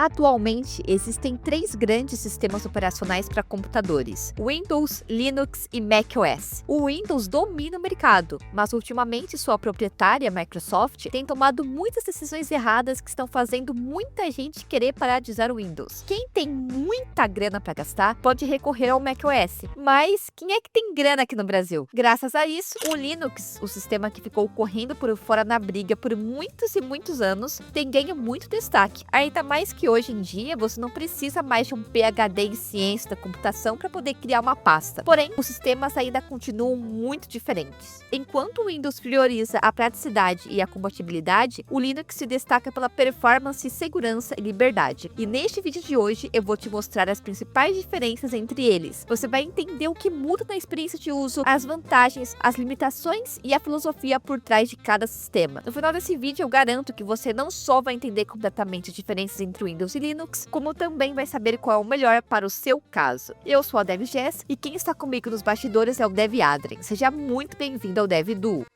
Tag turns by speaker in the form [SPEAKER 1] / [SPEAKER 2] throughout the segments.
[SPEAKER 1] Atualmente, existem três grandes sistemas operacionais para computadores: Windows, Linux e macOS. O Windows domina o mercado, mas ultimamente sua proprietária, Microsoft, tem tomado muitas decisões erradas que estão fazendo muita gente querer parar de usar o Windows. Quem tem muita grana para gastar pode recorrer ao macOS, mas quem é que tem grana aqui no Brasil? Graças a isso, o Linux, o sistema que ficou correndo por fora na briga por muitos e muitos anos, tem ganho muito destaque, ainda mais que hoje em dia você não precisa mais de um PhD em ciência da computação para poder criar uma pasta. Porém, os sistemas ainda continuam muito diferentes. Enquanto o Windows prioriza a praticidade e a compatibilidade, o Linux se destaca pela performance, segurança e liberdade. E neste vídeo de hoje eu vou te mostrar as principais diferenças entre eles. Você vai entender o que muda na experiência de uso, as vantagens, as limitações e a filosofia por trás de cada sistema. No final desse vídeo eu garanto que você não só vai entender completamente as diferenças entre o Windows e Linux, como também vai saber qual é o melhor para o seu caso. Eu sou a Dev Jess e quem está comigo nos bastidores é o Dev Adrien. Seja muito bem-vindo ao Dev Duo.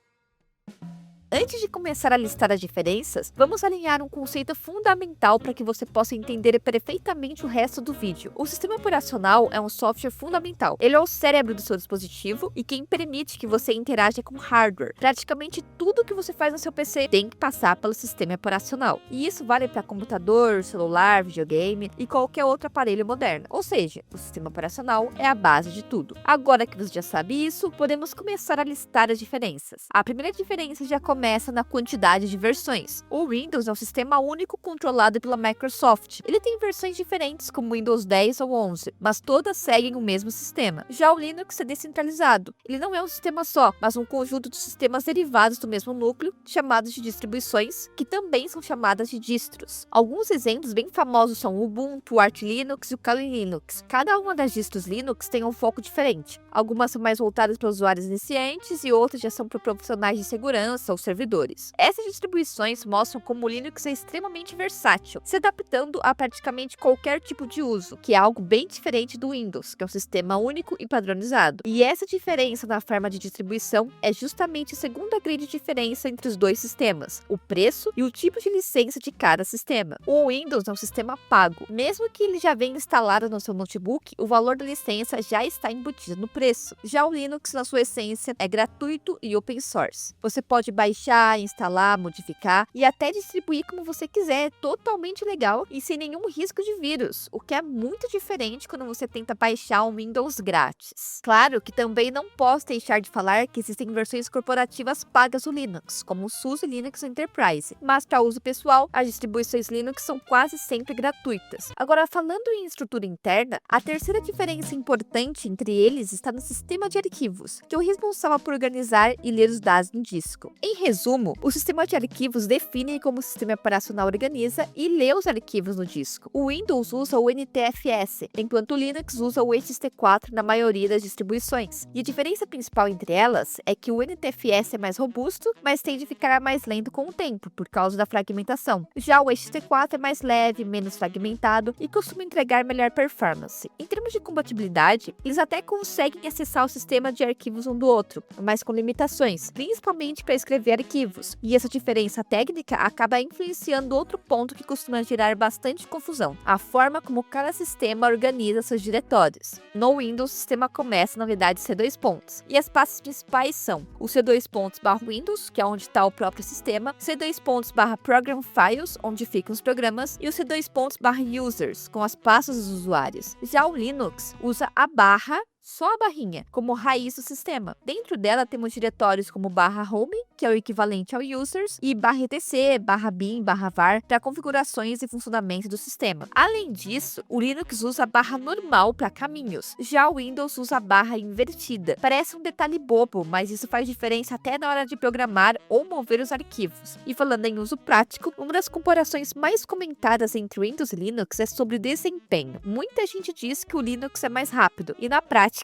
[SPEAKER 1] Antes de começar a listar as diferenças, vamos alinhar um conceito fundamental para que você possa entender perfeitamente o resto do vídeo. O sistema operacional é um software fundamental. Ele é o cérebro do seu dispositivo e quem permite que você interaja com hardware. Praticamente tudo que você faz no seu PC tem que passar pelo sistema operacional. E isso vale para computador, celular, videogame e qualquer outro aparelho moderno. Ou seja, o sistema operacional é a base de tudo. Agora que você já sabe isso, podemos começar a listar as diferenças. A primeira diferença já começa na quantidade de versões. O Windows é um sistema único controlado pela Microsoft. Ele tem versões diferentes como Windows 10 ou 11, mas todas seguem o mesmo sistema. Já o Linux é descentralizado. Ele não é um sistema só, mas um conjunto de sistemas derivados do mesmo núcleo, chamados de distribuições, que também são chamadas de distros. Alguns exemplos bem famosos são o Ubuntu, o Arch Linux e o Kali Linux. Cada uma das distros Linux tem um foco diferente. Algumas são mais voltadas para usuários iniciantes e outras já são para profissionais de segurança ou servidores. Essas distribuições mostram como o Linux é extremamente versátil, se adaptando a praticamente qualquer tipo de uso, que é algo bem diferente do Windows, que é um sistema único e padronizado. E essa diferença na forma de distribuição é justamente a segunda grande diferença entre os dois sistemas: o preço e o tipo de licença de cada sistema. O Windows é um sistema pago. Mesmo que ele já venha instalado no seu notebook, o valor da licença já está embutido no preço. Já o Linux, na sua essência, é gratuito e open source. Você pode baixar, instalar, modificar e até distribuir como você quiser, totalmente legal e sem nenhum risco de vírus, o que é muito diferente quando você tenta baixar um Windows grátis. Claro que também não posso deixar de falar que existem versões corporativas pagas do Linux, como o SUSE Linux Enterprise, mas para uso pessoal, as distribuições Linux são quase sempre gratuitas. Agora, falando em estrutura interna, a terceira diferença importante entre eles está no sistema de arquivos, que é o responsável por organizar e ler os dados no disco. Em resumo, o sistema de arquivos define como o sistema operacional organiza e lê os arquivos no disco. O Windows usa o NTFS, enquanto o Linux usa o ext4 na maioria das distribuições. E a diferença principal entre elas é que o NTFS é mais robusto, mas tende a ficar mais lento com o tempo, por causa da fragmentação. Já o ext4 é mais leve, menos fragmentado e costuma entregar melhor performance. Em termos de compatibilidade, eles até conseguem acessar o sistema de arquivos um do outro, mas com limitações, principalmente para escrever arquivos, e essa diferença técnica acaba influenciando outro ponto que costuma gerar bastante confusão: a forma como cada sistema organiza seus diretórios. No Windows, o sistema começa na unidade C2 pontos, e as pastas principais são o C2 pontos /Windows, que é onde está o próprio sistema, C2 pontos /Program Files, onde ficam os programas, e o C2 pontos /Users, com as pastas dos usuários. Já o Linux usa a barra, só a barrinha, como raiz do sistema. Dentro dela temos diretórios como /home, que é o equivalente ao users, e /etc, /bin, /var, para configurações e funcionamento do sistema. Além disso, o Linux usa a barra normal para caminhos, já o Windows usa a barra invertida. Parece um detalhe bobo, mas isso faz diferença até na hora de programar ou mover os arquivos. E falando em uso prático, uma das comparações mais comentadas entre Windows e Linux é sobre desempenho. Muita gente diz que o Linux é mais rápido, e na prática,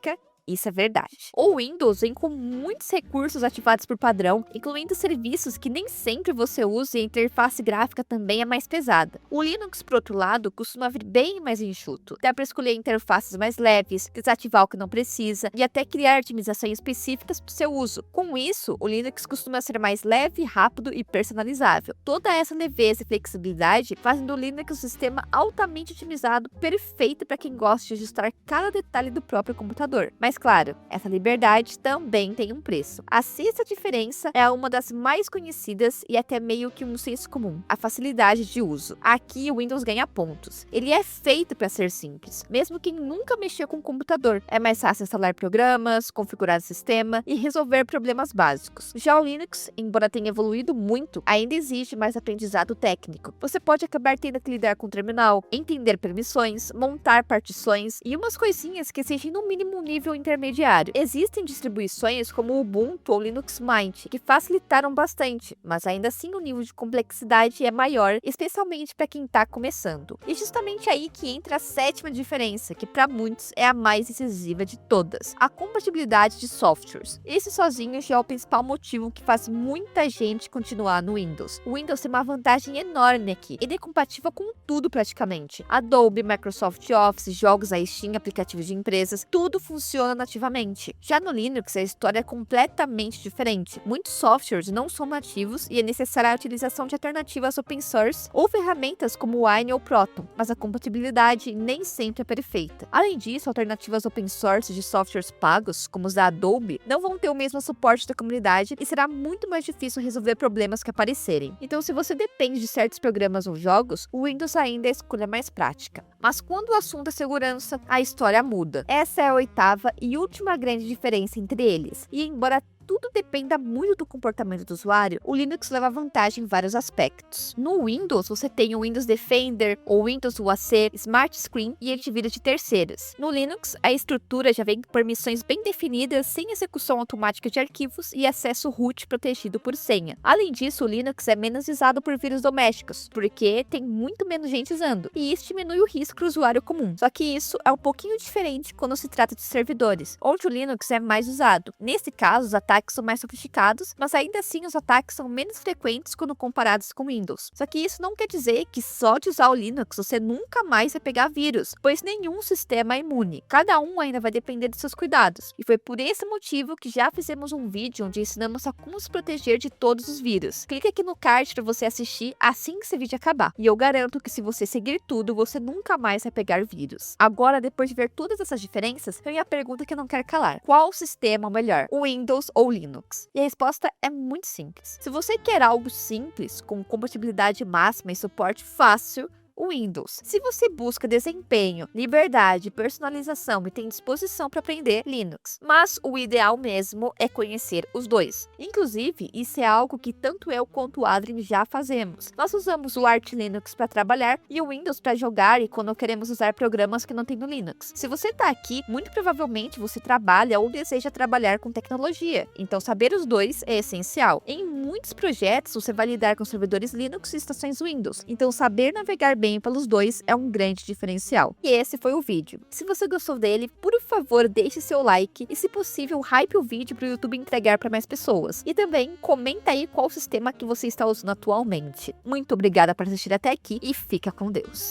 [SPEAKER 1] Isso é verdade. O Windows vem com muitos recursos ativados por padrão, incluindo serviços que nem sempre você usa e a interface gráfica também é mais pesada. O Linux, por outro lado, costuma vir bem mais enxuto. Dá para escolher interfaces mais leves, desativar o que não precisa e até criar otimizações específicas para o seu uso. Com isso, o Linux costuma ser mais leve, rápido e personalizável. Toda essa leveza e flexibilidade fazem do Linux um sistema altamente otimizado, perfeito para quem gosta de ajustar cada detalhe do próprio computador. Mas claro, essa liberdade também tem um preço. A sexta diferença é uma das mais conhecidas e até meio que um senso comum: a facilidade de uso. Aqui o Windows ganha pontos. Ele é feito para ser simples, mesmo quem nunca mexeu com o computador. É mais fácil instalar programas, configurar o sistema e resolver problemas básicos. Já o Linux, embora tenha evoluído muito, ainda exige mais aprendizado técnico. Você pode acabar tendo que lidar com o terminal, entender permissões, montar partições e umas coisinhas que exigem no mínimo um nível intermediário. Existem distribuições como o Ubuntu ou Linux Mint que facilitaram bastante, mas ainda assim o nível de complexidade é maior, especialmente para quem está começando. E justamente aí que entra a sétima diferença, que para muitos é a mais decisiva de todas: a compatibilidade de softwares. Esse sozinho já é o principal motivo que faz muita gente continuar no Windows. O Windows tem uma vantagem enorme aqui: ele é compatível com tudo praticamente. Adobe, Microsoft Office, jogos da Steam, aplicativos de empresas, tudo funciona nativamente. Já no Linux, a história é completamente diferente. Muitos softwares não são nativos e é necessária a utilização de alternativas open source ou ferramentas como o Wine ou Proton, mas a compatibilidade nem sempre é perfeita. Além disso, alternativas open source de softwares pagos, como os da Adobe, não vão ter o mesmo suporte da comunidade e será muito mais difícil resolver problemas que aparecerem. Então, se você depende de certos programas ou jogos, o Windows ainda é a escolha mais prática. Mas quando o assunto é segurança, a história muda. Essa é a oitava e última grande diferença entre eles. E embora tudo dependa muito do comportamento do usuário, o Linux leva vantagem em vários aspectos. No Windows, você tem o Windows Defender, ou Windows UAC, Smart Screen e antivírus de terceiros. No Linux, a estrutura já vem com permissões bem definidas, sem execução automática de arquivos e acesso root protegido por senha. Além disso, o Linux é menos usado por vírus domésticos, porque tem muito menos gente usando, e isso diminui o risco para o usuário comum. Só que isso é um pouquinho diferente quando se trata de servidores, onde o Linux é mais usado. Nesse caso, os ataques são mais sofisticados, mas ainda assim os ataques são menos frequentes quando comparados com Windows. Só que isso não quer dizer que só de usar o Linux você nunca mais vai pegar vírus, pois nenhum sistema é imune. Cada um ainda vai depender dos seus cuidados. E foi por esse motivo que já fizemos um vídeo onde ensinamos a como se proteger de todos os vírus. Clique aqui no card para você assistir assim que esse vídeo acabar. E eu garanto que se você seguir tudo, você nunca mais vai pegar vírus. Agora, depois de ver todas essas diferenças, vem a pergunta que eu não quero calar: qual sistema é o melhor, o Windows ou Linux? E a resposta é muito simples. Se você quer algo simples, com compatibilidade máxima e suporte fácil, o Windows. Se você busca desempenho, liberdade, personalização e tem disposição para aprender, Linux. Mas o ideal mesmo é conhecer os dois. Inclusive, isso é algo que tanto eu quanto o Adrien já fazemos. Nós usamos o Arch Linux para trabalhar e o Windows para jogar e quando queremos usar programas que não tem no Linux. Se você está aqui, muito provavelmente você trabalha ou deseja trabalhar com tecnologia. Então, saber os dois é essencial. Em muitos projetos, você vai lidar com servidores Linux e estações Windows. Então, saber navegar bem pelos dois é um grande diferencial. E esse foi o vídeo. Se você gostou dele, por favor, deixe seu like e, se possível, hype o vídeo para o YouTube entregar para mais pessoas. E também comenta aí qual sistema que você está usando atualmente. Muito obrigada por assistir até aqui e fica com Deus.